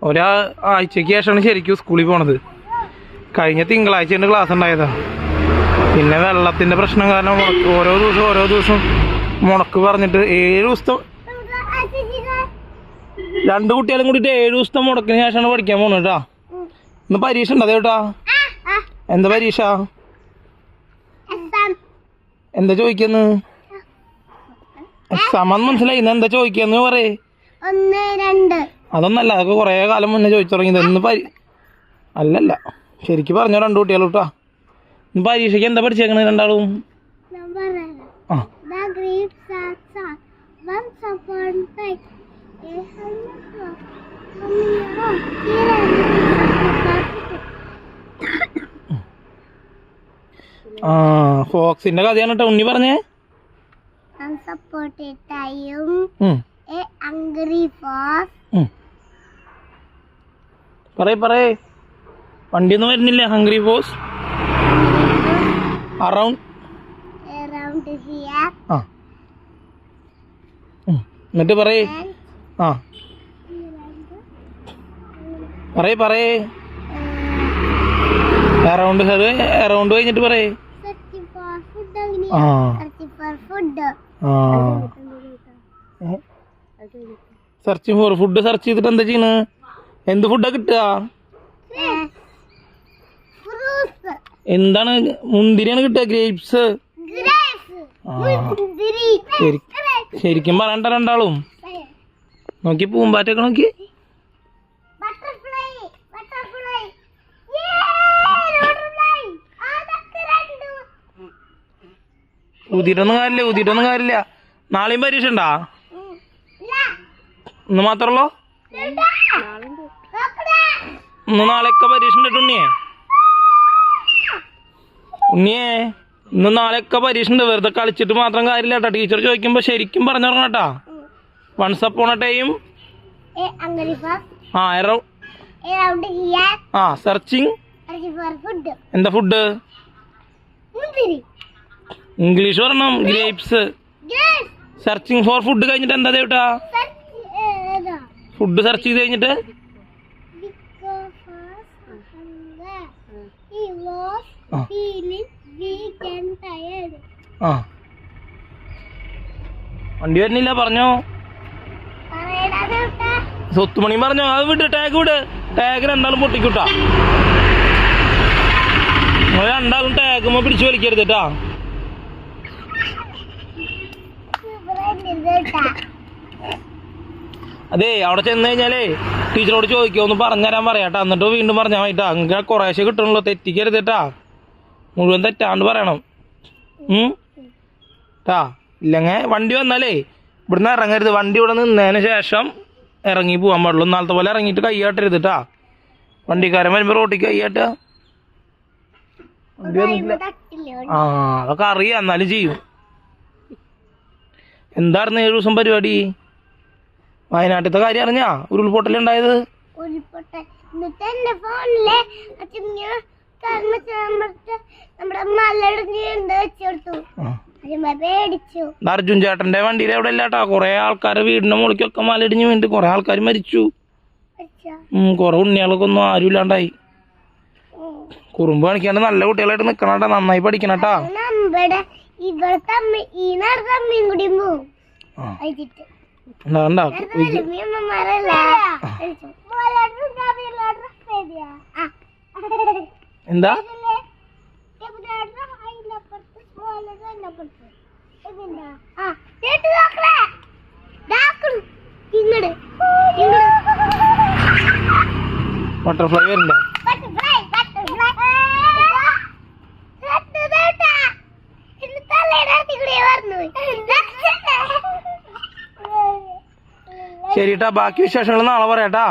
ഒരാഴ്ചക്ക് ശേഷമാണ് ശരിക്കും സ്കൂളിൽ പോണത്. കഴിഞ്ഞ തിങ്കളാഴ്ച ക്ലാസ് ഉണ്ടായതാ. പിന്നെ വെള്ളത്തിന്റെ പ്രശ്നം കാരണം ഓരോ ദിവസം മുടക്ക് പറഞ്ഞിട്ട് 7 ദിവസത്തെ 2 കുട്ടികളും കൂടിയിട്ട് 7 ദിവസത്തെ മുടക്കിന് ശേഷമാണ് പഠിക്കാൻ പോണത് കേട്ടാ. ഇന്ന് പരീക്ഷ ഉണ്ട് അതേട്ടാ. എന്താ പരീക്ഷ? എന്താ ചോദിക്കുന്നു? എക്സാം ആണെന്ന് മനസ്സിലായി. ഇന്ന് എന്താ ചോദിക്കാന്ന് പറയേ. അതൊന്നല്ല, അതൊക്കെ കൊറേ കാലം മുന്നേ ചോദിച്ചു തുടങ്ങിയത്. ഇന്ന് അല്ലല്ല ശരിക്കും പറഞ്ഞോ 2 കുട്ടികളും കേട്ടാ. ഇന്ന് പരീക്ഷയ്ക്ക് എന്താ പഠിച്ചേക്കണേ രണ്ടാളും? ഫോക്സിന്റെ കഥയാണ് കേട്ടോ ഉണ്ണി പറഞ്ഞേ. പറയേ വണ്ടിയൊന്നും വരുന്നില്ല. ഹംഗ്രി ഫോസ് അറൗണ്ട് എന്നിട്ട് പറയേ. പറയേ അറൗണ്ട് കഴിഞ്ഞിട്ട് പറയേ. സെർച്ചിങ് ഫോർ ഫുഡ് സെർച്ച് ചെയ്തിട്ട് എന്താ ചെയ്യണ്? എന്ത് ഫുഡാ കിട്ടുക? എന്താണ്? മുന്തിരിയാണ് കിട്ടുക. ഗ്രേപ്സ്. ശരിക്കും പറയണ്ട രണ്ടാളും. നോക്കി പൂമ്പാറ്റൊക്കെ നോക്കി. ഊതിയിട്ടൊന്നും കാര്യമില്ല. നാളെയും പരീക്ഷ ഉണ്ടാ? ഇന്ന് മാത്രമല്ലോ? ഇന്ന് നാളെയൊക്കെ പരീക്ഷ ഉണ്ട് ഉണ്ണിയേ. ഇന്ന് നാളെയൊക്കെ പരീക്ഷ ഉണ്ട്. വെറുതെ കളിച്ചിട്ട് മാത്രം കാര്യമില്ല കേട്ടോ. ടീച്ചർ ചോദിക്കുമ്പോ ശരിക്കും പറഞ്ഞോളണം കേട്ടാ. Once upon a time searching. എന്താ ഫുഡ്? ഇംഗ്ലീഷ് പറയണം. ഗ്രേപ്സ്. സെർച്ചിങ് ഫോർ ഫുഡ് കഴിഞ്ഞിട്ട് എന്താ ചേട്ടാ? ഫുഡ് സെർച്ച് ചെയ്ത് കഴിഞ്ഞിട്ട് വണ്ടി വരുന്നില്ല പറഞ്ഞോ. സ്വത്തുമണി പറഞ്ഞോ. അത് വിട്. ടാഗ് രണ്ടാളും പൊട്ടിക്കൂട്ടാ. നിങ്ങൾ രണ്ടാളും ടാഗുമ്പോ പിടിച്ചു വലിക്കരുത് കേട്ടാ. അതെ അവിടെ ചെന്ന് കഴിഞ്ഞാലേ ടീച്ചറോട് ചോദിക്കോ ഒന്ന് പറഞ്ഞുതരാൻ പറയാട്ടാ. എന്നിട്ട് വീണ്ടും പറഞ്ഞാൽ മതിട്ടാ. അങ്ങനെ കുറേശ്ശെ കിട്ടണല്ലോ. തെറ്റിക്കരുത് കേട്ടാ. മുഴുവൻ തെറ്റാണ്ട് പറയണം ട്ടാ. ഇല്ലെങ്കിൽ വണ്ടി വന്നാലേ ഇവിടുന്ന് ഇറങ്ങരുത്. വണ്ടി ഇവിടെ നിന്നതിന് ശേഷം ഇറങ്ങി പോകാൻ പാടുള്ളൂ. നാളത്തെ പോലെ ഇറങ്ങിയിട്ട് കൈയാട്ടരുത് കേട്ടാ. വണ്ടിക്കാരൻ വരുമ്പോ റോട്ടിക്ക് കൈയാട്ട. വണ്ടി വന്നിട്ടില്ല. അതൊക്കെ അറിയാം, എന്നാലും ചെയ്യും. എന്തായിരുന്നു 7 ദിവസം പരിപാടി? വയനാട്ടിലത്തെ കാര്യം അറിഞ്ഞാ? ഉരുൾപൊട്ടലുണ്ടായത്. അർജുൻ ചേട്ടന്റെ വണ്ടിയിൽ എവിടെ ഇല്ലാട്ടാ. കൊറേ ആൾക്കാരെ വീടിന്റെ മുകളിലേക്കൊക്കെ മലയിടിഞ്ഞ് വീണിട്ട് കൊറേ ആൾക്കാർ മരിച്ചു. കൊറേ ഉണ്ണികളൊക്കെ ഒന്നും ആരും ഇല്ലാണ്ടായി. കുറുമ്പ് കാണിക്കാണ്ട് നല്ല കുട്ടികളായിട്ട് നിക്കണട്ടാ. നന്നായി പഠിക്കണട്ടാ. എന്താ ബട്ടർഫ്ലൈ വരണ്ട? ശരിട്ടാ. ബാക്കി വിശേഷങ്ങൾ നാളെ പറയാട്ടാ.